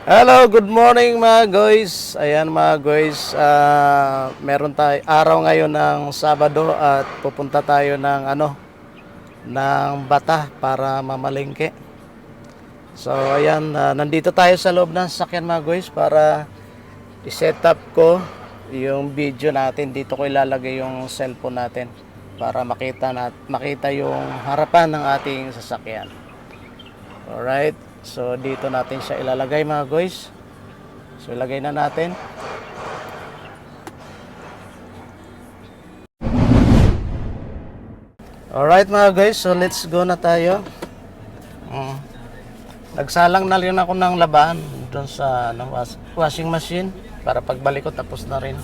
Hello, good morning mga guys. Ayan mga guys, meron tayo araw ngayon ng Sabado at pupunta tayo ng ng Bata para mamalengke. So ayan, nandito tayo sa loob ng sasakyan mga guys para i-set up ko yung video natin. Dito ko ilalagay yung cellphone natin para makita yung harapan ng ating sasakyan. Alright. So dito natin siya ilalagay mga guys. So ilagay na natin. Alright mga guys, so let's go na tayo. Nagsalang na rin ako ng laban doon sa washing machine para pagbalik ko tapos na rin.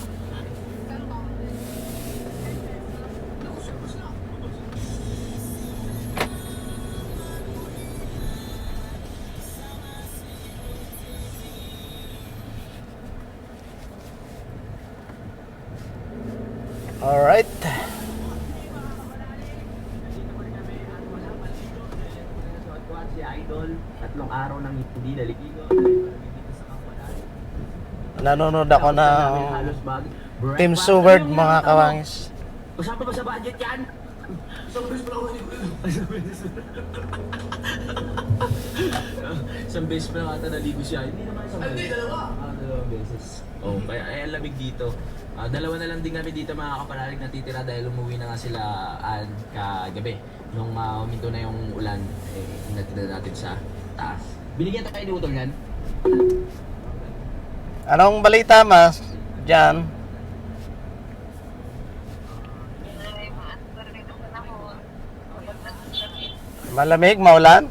Alright. Si Idol, 3 araw nang hindi naligigo. Nanonood ako ng Team Sword mga kawangis. Usapa ba sa budget yan? Isang beses pa lang isang beses pa lang ata naligo siya. Hindi naman isang beses. Dalawang beses. Oh, kaya ay lamig dito. Dalawa na lang din kami dito mga kapalalig natitira dahil umuwi na nga sila kagabi. Nung huminto na yung ulan, hinatid natin sa taas. Binigyan tayo ni Utol yan? Anong balita mas? Diyan. Malamig, maulan?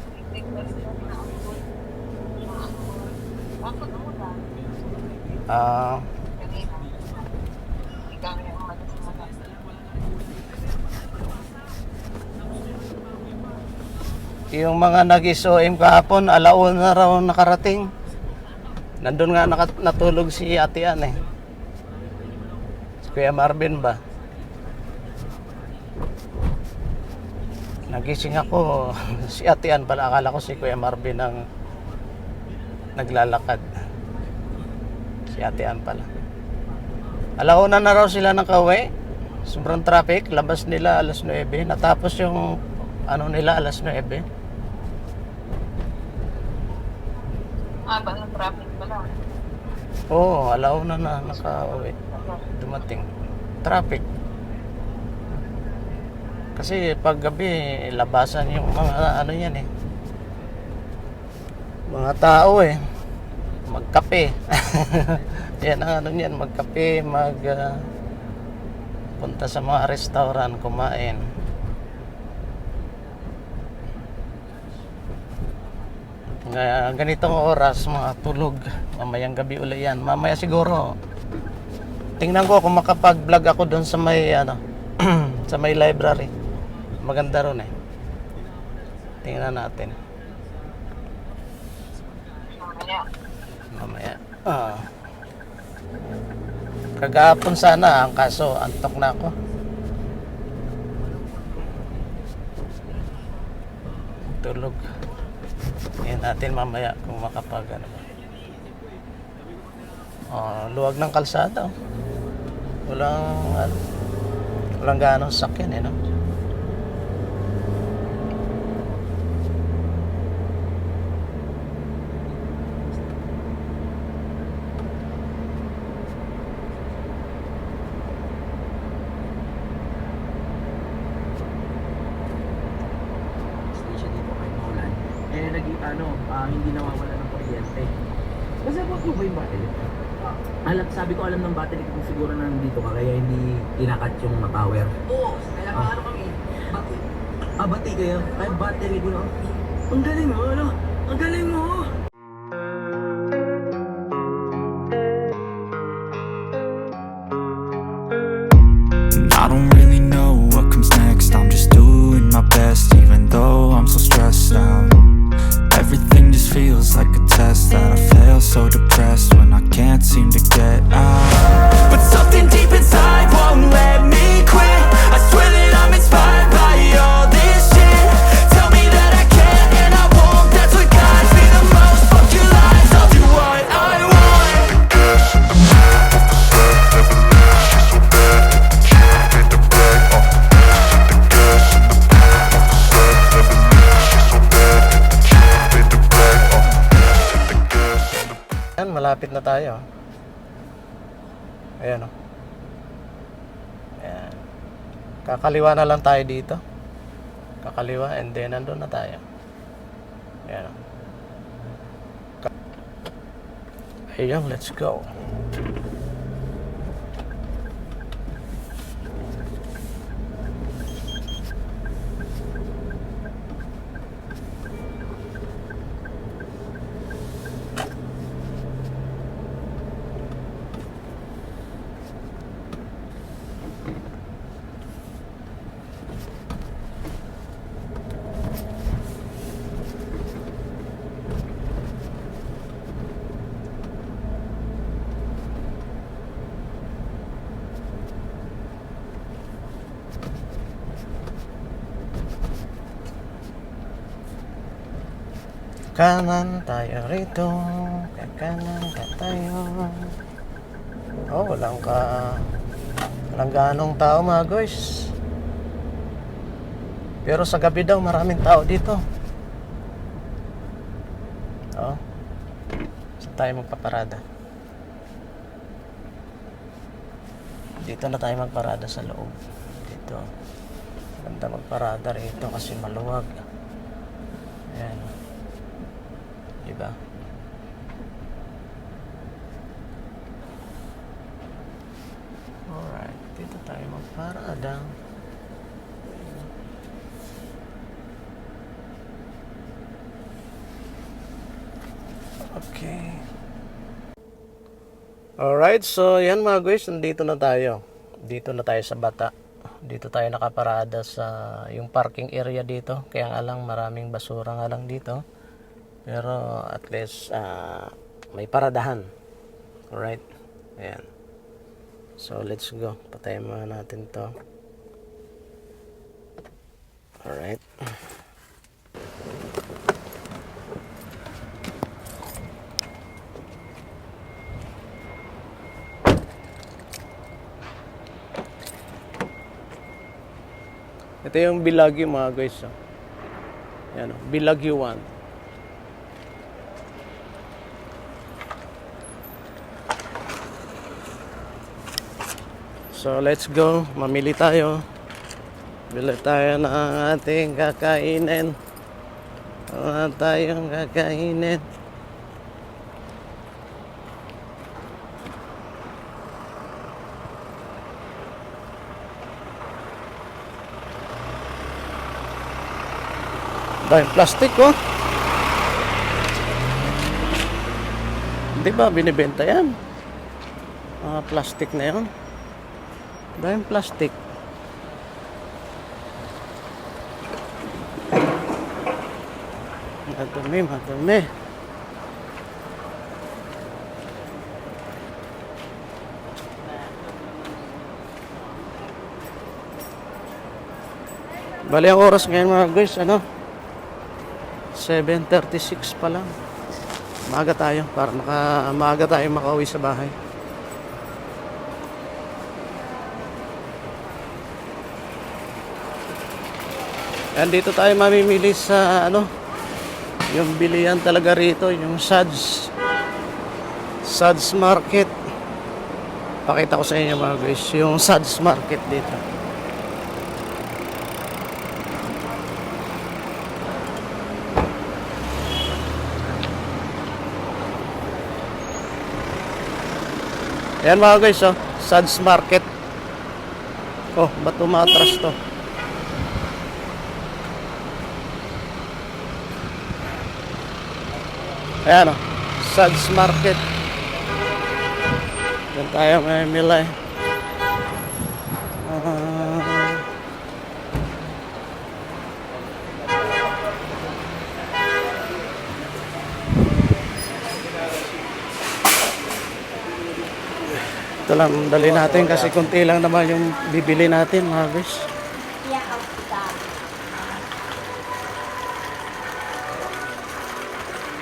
Yung mga nag-SOM kahapon, alaon na raw nakarating. Nandun nga natulog si Ate Ann eh. Si Kuya Marvin ba? Nagising ako, si Ate Ann pala, akala ko si Kuya Marvin ang naglalakad. Si Ate Ann pala. Alauna na raw sila ng kauwi. Sobrang traffic, labas nila alas 9. Natapos yung nila alas 9. Ba ng traffic pala? Oo, alauna na nakauwi. Dumating. Traffic. Kasi pag gabi, labasan yung mga yan eh. Mga tao eh. Magkape. Yan ang yan, magkape, punta sa mga restaurant, kumain. Ganitong oras mga tulog, mamayang gabi ulit yan. Mamaya siguro tingnan ko kung makapag-vlog ako doon sa may sa may library. Maganda ron eh. Tingnan natin mamaya. Kagahapon sana, ang kaso antok na ako. Tulog. Yan natin mamaya kung makapag luwag ng kalsada. Walang gaano sakyan eh, no? Hindi nawawala ng kuryente. Kasi mo ba yung battery? Sabi ko alam ng battery kung siguro na nandito ka kaya hindi kinakat yung power. Oo, kaya kami. Battery. Battery kaya? Kaya battery ko na. Ang galing mo, Ang galing mo! I don't really know what comes next. I'm just doing my best even though I'm so stressed out. Everything just feels like a test that I fail, so depressed when I can't seem to get out. But something deep inside won't let me quit. I swear that I'm inspired by all this shit. Tell me that I can and I won't, that's what guides me the most. Fuck your lies, I'll do what malapit na tayo. Ayan o. Ayan. Kakaliwa na lang tayo dito. Kakaliwa and then nandun na tayo. Ayan o. Ayan, let's go. Kanan tayo rito, kakanan ka tayo. Oh, walang ganong tao mga guys. Pero sa gabi daw maraming tao dito. Oh, saan tayo magpaparada? Dito na tayo magparada sa loob. Dito. Ganda magparada rito kasi maluwag. Ayan. Diba? Alright, dito tayo magparada. Okay. Alright, so yan mga guys, nandito na tayo. Dito na tayo sa Bata. Dito tayo nakaparada sa yung parking area dito. Kaya nga lang maraming basura nga lang dito. Pero at least may paradahan. Alright. Ayan. So let's go. Patayin muna natin to. Alright. Ito yung Bilagyo mga guys. Ayan o. Bilagyo 1. So let's go, mamili tayo. Bili tayo ng ating kakainin. Wala tayong kakainin. Dahil plastic oh. Di ba binibenta yan? Plastic na yan. Dahil plastic. Madumi, madumi. Bali ang oras ngayon mga guys, 7:36 pa lang. Maaga tayo para maaga tayo makauwi sa bahay. And dito tayo mamimili sa yung bilihan talaga rito, yung Sads Market. Pakita ko sa inyo mga guys, yung Sads Market dito. Ayan mga guys, Sads Market. Oh, ba't tumatras to? Ayan Sads Market. Diyan tayo may milay. Ito lang dali natin kasi kunti lang naman yung bibili natin mga guys.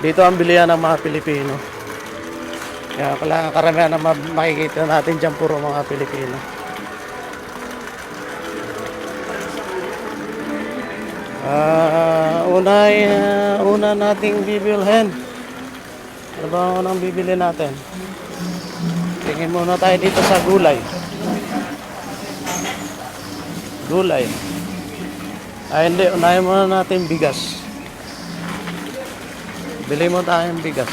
Dito ang bilihan ng mga Pilipino. Kaya karamihan na makikita natin dyan puro mga Pilipino. Una nating bibilhin Ano ba ang bibili natin? Tingin muna tayo dito sa gulay. Gulay. Ay hindi, unahin muna natin bigas. Bili mo tayong bigas.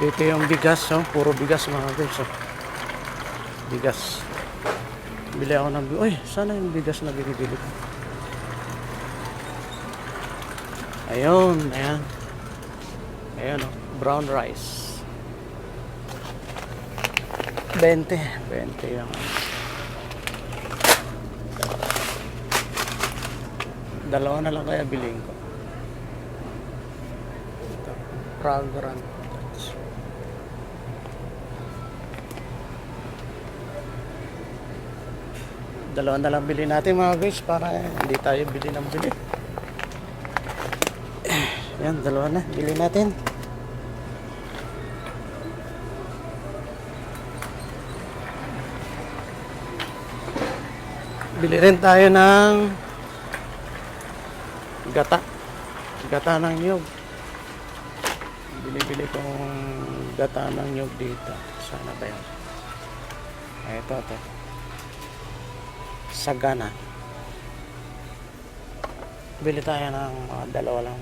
Dito yung bigas, oh. Puro bigas mga guys. Oh. Bigas. Bili ako ng bigas. Uy, sana yung bigas na binibili ko. Ayun, ayan. Ayan, oh. Brown rice. 20 yung dalawa na lang kaya bilhin ko. Ito, fragrant. Dalawa na lang bilhin natin mga guys para hindi tayo bili ng bili. Yan, dalawa na bilhin natin. Bili rin tayo ng gata. Gata ng nyug. Bili-bili kong gata ng nyug dito. Sana ba yan? Ay, ito. Sagana. Bili tayo ng dalawa.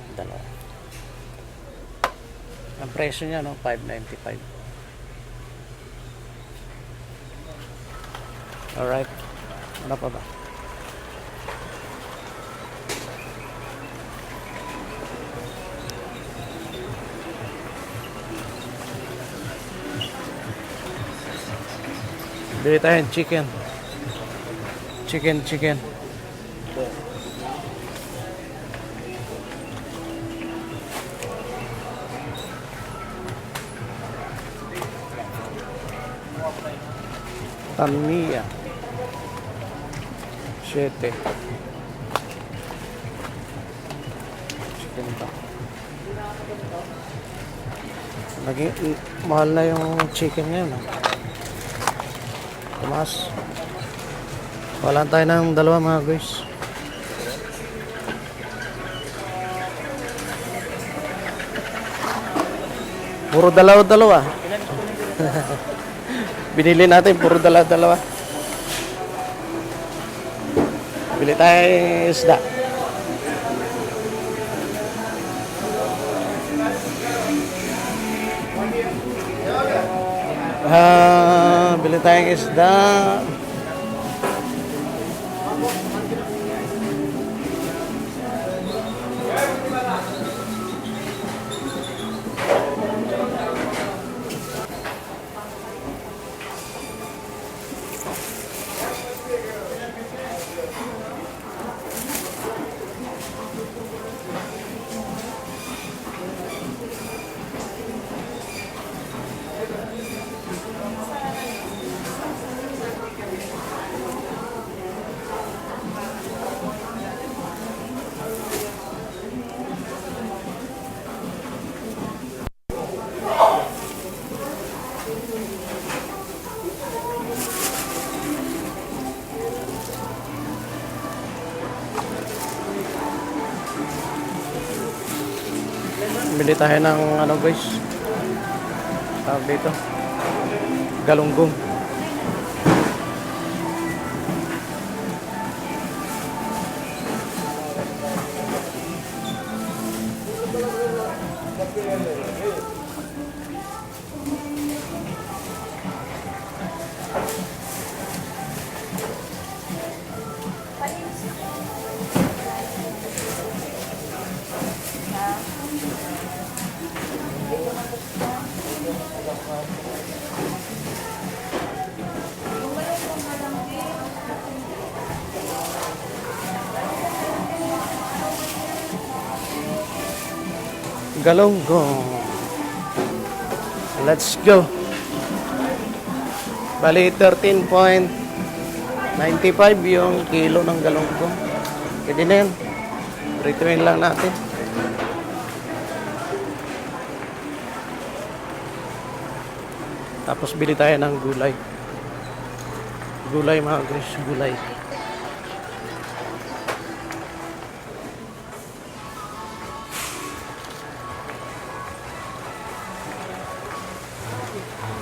Ang presyo niya, no? $5.95. Alright. Ano pa ba? Bili tayo ng chicken. Chicken. Tamiya. 7. Chicken pa. Mahal na yung chicken ngayon. Tumaas. Wala tayo ng dalawa mga guys. Puro dalawa. Binili natin puro dalawa. Bili tayo isda. Bili tayong isda. Bili tayo ng ano guys, tawag dito, galunggong. Galunggong. Let's go. Bali 13.95 yung kilo ng galunggong. Pwede na yan. Rituin lang natin. Tapos bili tayo ng gulay. Gulay mga guys, gulay.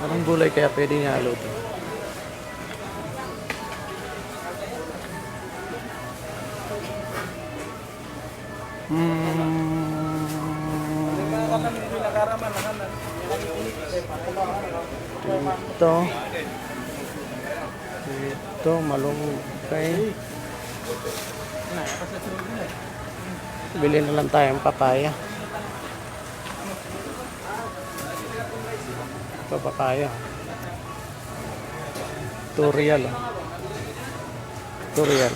Anong gulay kaya pwede niya halutin? Ito malunggay. Bili na lang tayong papaya. Ito papaya. Turial. Turial.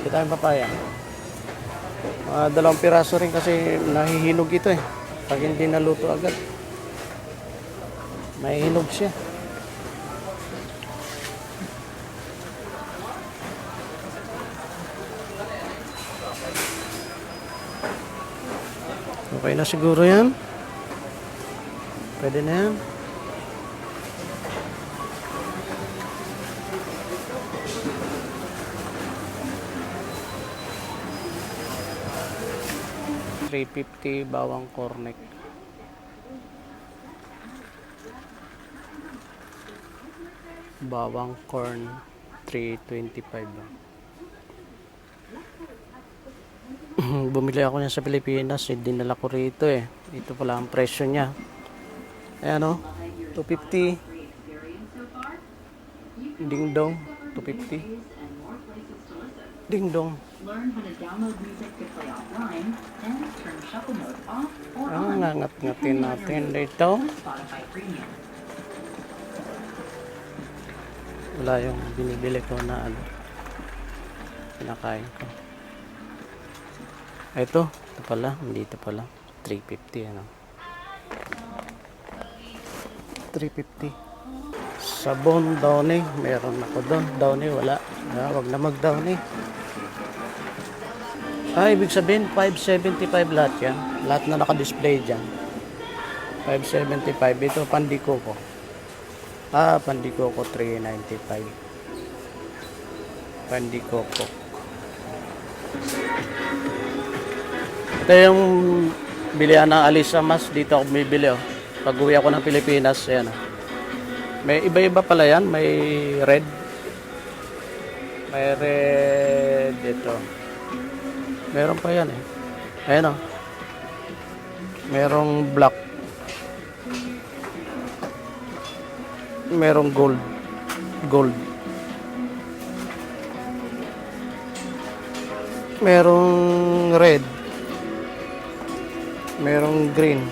Bili tayong papaya. Dalawang piraso rin kasi nahihinog ito eh. Pag hindi naluto agad, nahihinog siya. Okay na siguro yan. Pwede na yan. $350 bawang cornet. Bawang corn $325. Bumili ako niya sa Pilipinas, dinala ko rito eh. Ito pala ang presyo niya. Ayan o, $250. Ding dong, $250. Ding dong. Learn how to download music to play offline and turn shuffle mode off or on. Ngangat-ngatin natin dito. Spotify Premium. Wala yung binibili ko na ano. Pinakain ko. Ito pala, hindi ito pala. $350 ano. $350. Sabon, Downy. Meron ako doon. Downy, wala. Wag na mag-Downy. Ibig sabihin, $575 lahat yan. Lahat na naka-display dyan. $575. Ito, Pandikoko. Pandikoko, $395. Pandikoko. Ito yung bilihan ng Alisa Mas. Dito ako bumibili. Oh. Pag uwi ako ng Pilipinas, yan. Oh. May iba-iba pala yan. May red. May red ito. Meron pa yan eh. Ayan o. Merong black. Merong gold. Gold. Merong red. Merong green.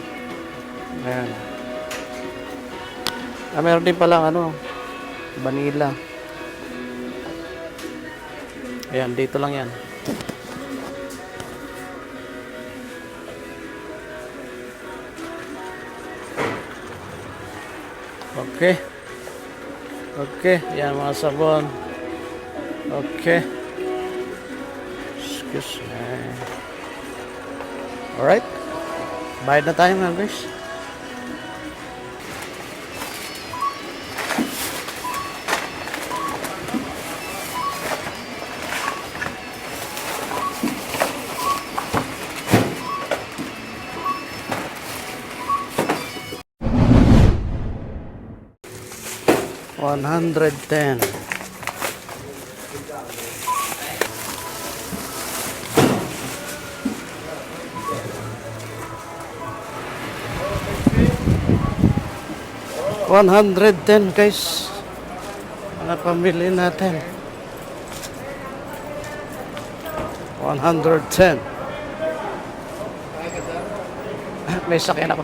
Ayan. Meron din palang ano, vanilla. Ayan, dito lang yan. Okay. Okay, yan mga sabon. Okay. Excuse me. Alright. Bayad na tayo mga guys. $110. $110 guys. Mga pamili natin. 110. May sakyan ako.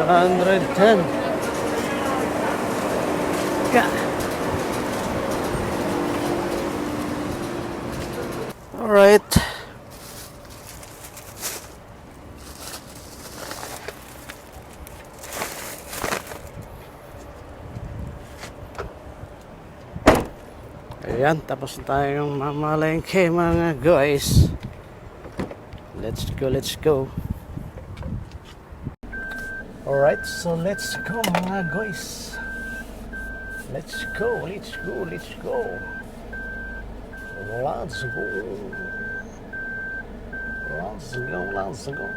$110. Yeah. All right. Ayan, tapos na tayong mamalengke mga guys. Let's go, let's go. Alright, so let's go mga guys. Let's go, let's go, let's go. Let's go. Let's go, let's go.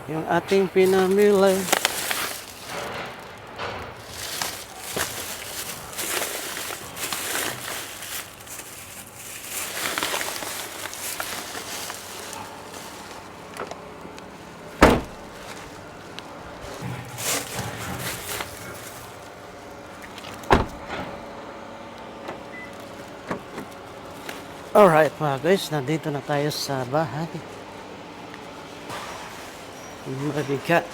Yung ating pinamili. Alright mga guys, nandito na tayo sa bahay. Mabigat.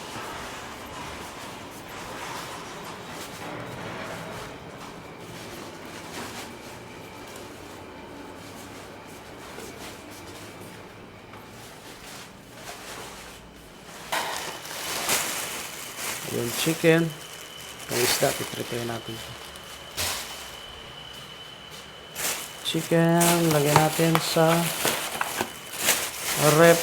Yung chicken, yung isda, titripay natin. Chicken, lagyan natin sa rep.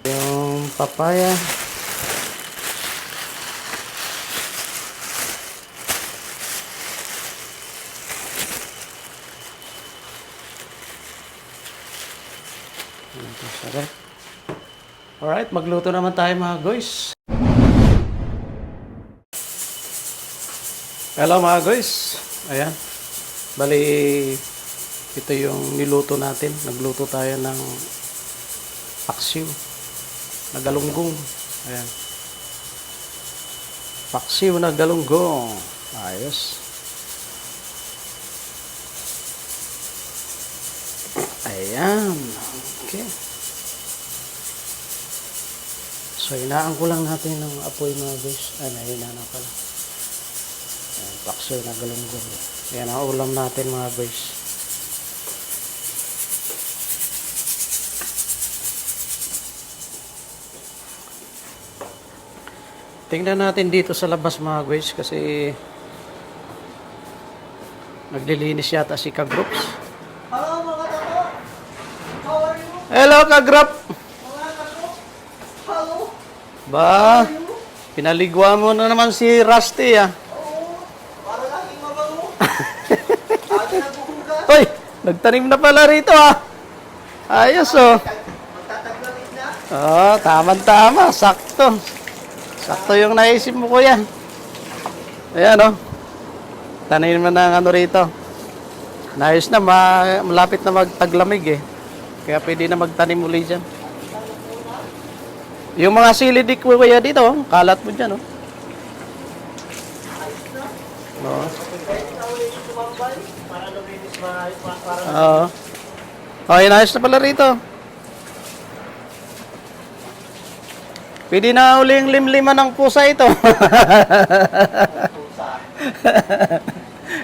Yung papaya. Alright, magluto naman tayo mga guys. Hello mga guys. Ayan. Bali, ito yung niluto natin. Nagluto tayo ng paksiw na galunggong. Ayan. Paksiw na galunggong. Ayos. Ayan. Okay. So, hinaan ko lang natin ng apoy mga guys. Ay, nahinaan na pala. Ayan, paksiw na galunggong. Ayan ang ulam natin mga guys. Tingnan natin dito sa labas mga guys kasi naglilinis yata si Kagroups. Hello mga tako! Hello, Kagrap! Ba, pinaligwa mo na naman si Rusty, ah. Hoy, nagtanim na pala rito, ah. Ayos, oh. Oh, tama-tama. Sakto. Sakto yung naisip mo, kuya. Ayan, oh. Tanim mo na ng ano rito. Naayos na, malapit na magtaglamig, eh. Kaya pwede na magtanim uli dyan. Yung mga sili dik kuya dito, oh. Kalat mo dyan, oh. Oo. Oo. Oh, inayos na pala rito. Pwede na uling limliman ng pusa ito.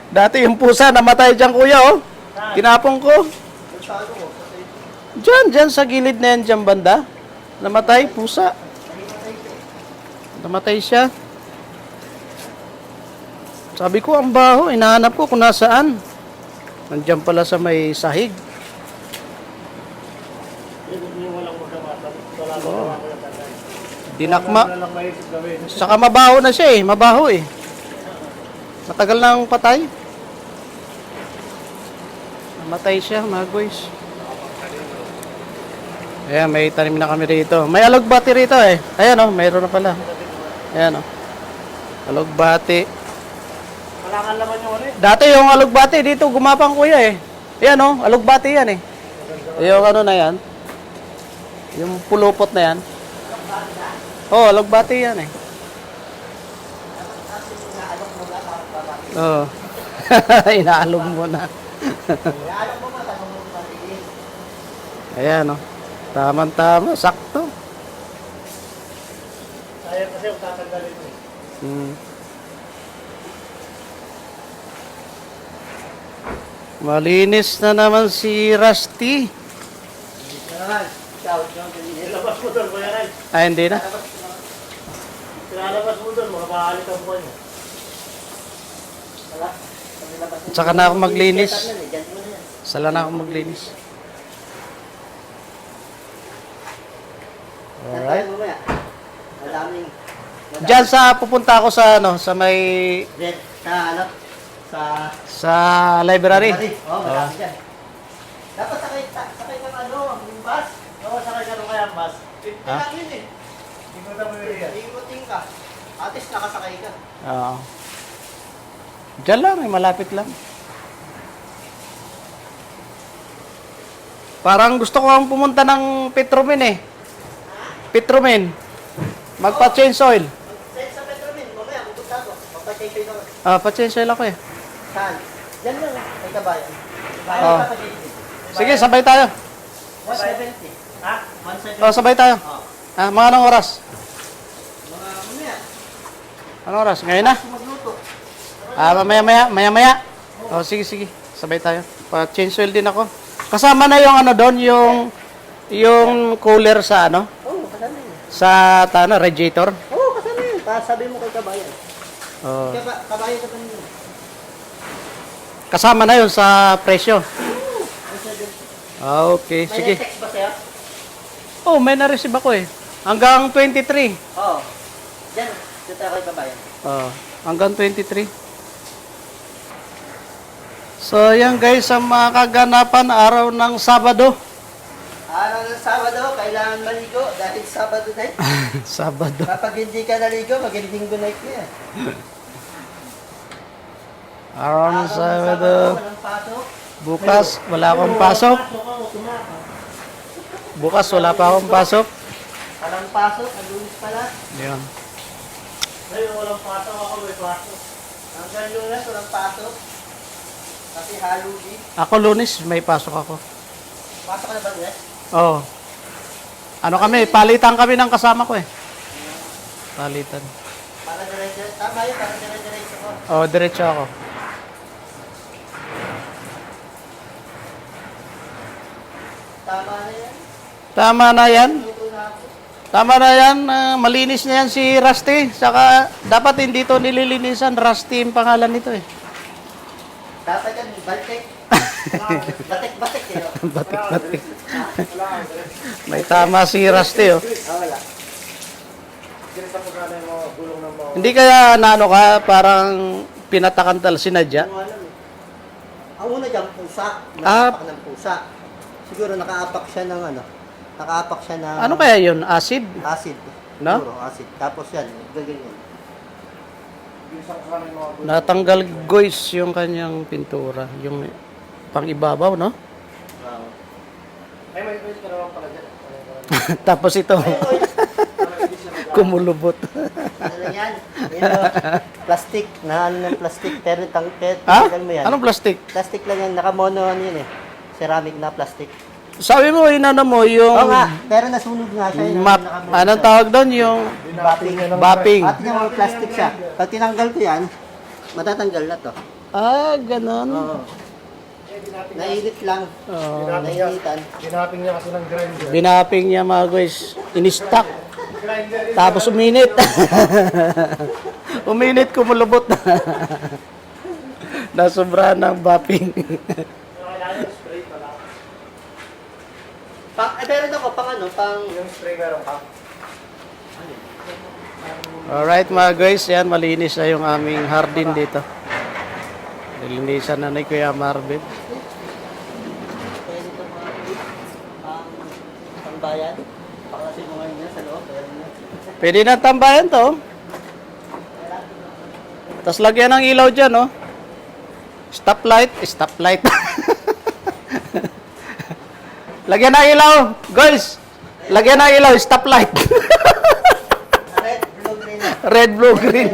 Dati yung pusa namatay dyan, kuya, oh. Tinapong ko. Diyan sa gilid na yan, dyan banda. Namatay, pusa. Namatay siya. Sabi ko, ang baho. Inahanap ko kung nasaan. Nandiyan pala sa may sahig. Oh. Dinakma. Saka mabaho na siya, eh. Mabaho, eh. Matagal na ang patay. Namatay siya, mga guys. Ayan, may tanim na kami rito. May alugbati rito, eh. Ayan, oh, mayroon na pala. Ayan, oh. Alugbati. Dati yung alugbati dito gumapang, kuya, eh. Ayan, oh, alugbati yan, eh. Yung ano na yan. Yung pulupot na yan. Oh, alugbati yan, eh. Oo. Inaalog mo na. Ayan, oh. Tama-tama, sakto. Ayan kasi yung tatanggalin mo. Malinis na naman si Rusty. Ilabas mo doon, Kuya Ray. Ay, hindi na. Ilalabas mo doon, makabalik ang buwan mo. Saka na ako maglinis. Sala na ako maglinis. Alright. Madaming Diyan sa pupunta ako sa ano, sa may red sa ano sa library. Oh, malapit dyan. Dapat sakay ng ano, yung bus. Oo, sakay ka nung kaya, Bas. Ha? Kailangan yun eh. Ikutan mo yun yan. Ikutin ka. At least nakasakay ka. Oo. Diyan lang, eh, malapit lang. Parang gusto ko ang pumunta ng Petromin, eh. Petromin. Magpa-change oil. Send sa Petromin, mamaya pupunta ko. Magpatay kayo naman. Ah, pa-change oil ako, eh. Saan? Diyan lang, may kabayan. Oh. Sige, sabay tayo. 170. Ha? 170. Oh, sabay tayo. Oh. Ah, mga anong oras? Mga mamaya. Anong oras? Ngayon na? Magluto. Ah, maya-maya. Oh, sige. Sabay tayo. Pa-change oil din ako. Kasama na yung ano doon, yung cooler sa ano? Oo, kasama yun. Sa radiator. Oo, kasama yun. Sabi mo kay kabayan. Oh. Kabayan ka pa nyo. Kasama na yun sa presyo. Ah, okay. May Sige. text ba sa'yo? Oh, may na-receive ako, eh. Hanggang 23. Oo. Diyan, dito tayo kay kabayan. Oh, hanggang 23. So, yan guys, ang mga kaganapan araw ng Sabado. Araw ng Sabado, kailangan maligo dahil Sabado night. Sabado. Kapag hindi ka naligo, mag-linggo night na yan. Araw ng Sabado. Walang pasok. Bukas, wala akong pasok. Bukas, wala pa akong pasok. Walang pasok, nalunis pala. Yan. Ngayon, walang pasok ako, may pasok. Hanggang lunes, walang pasok. Kasi halugi. Ako lunes, may pasok ako. Pasok ka na ba, Lunes? Oo. Ano kami, palitan kami ng kasama ko, eh. Palitan. Para dire-dire. Tama yun, para dire-diretso ko. Oh, diretso ako. Tama na yan. Tama na yan. Luto na ako. Tama na yan. Malinis na yan si Rusty. Saka, dapat hindi to nililinisan. Rusty yung pangalan nito, eh. Dapat yan, baltek. Batik-batik eh. Oh. Batik-batik. May tama si Rusty, oh. Ah, wala. Hindi kaya naano ka, parang pinatakan tal sinadya? Ano alam eh. Ang una dyan, pusa. Ah. Nakaapak ng pusa. Siguro nakaapak siya ng ano. Nakaapak siya ng Ano kaya yun? Acid? acid. No? Siguro, acid. Tapos yan, gaganyan. Natanggal guys yung kanyang pintura. Yung pang-ibabaw, no? Wow. Tapos ito, kumulubot. Ano lang yan? Yan o, plastic. Na ano ng plastic. Pero Ha? tanggal mo yan. Anong plastic? Plastic lang yan. Nakamono ano yun eh. Ceramic na plastic. Sabi mo, inano mo, yung Oo nga, pero nasunog nga siya. Yun, map, nakamono anong siya. tawag doon? Yung Bapping. bapping. At yung mga plastic siya. Pag tinanggal ko yan, matatanggal na to. Ah, ganon. Oo. Nainit lang. Oh. Nainitan. Ginaping niya kasi ng grinder. Binapping niya mga guys. In-stock. Tapos uminit. Uminit, kumulubot. Nasobra ng bapping. Meron ako pang ano, pang... Yung spray meron ka. Alright mga guys, yan, malinis na yung aming hardin dito. Nilinisan na ni Kuya Marvin. Pwede ito mga pang bayan. Paklasin mo ngayon yan sa loob. Pwede na. Pwede na tambayan to. Tapos lagyan ng ilaw dyan, oh. Stoplight, stoplight. Lagyan ng ilaw, guys. Lagyan ng ilaw, stoplight. Red, blue, green. Red, blue, green.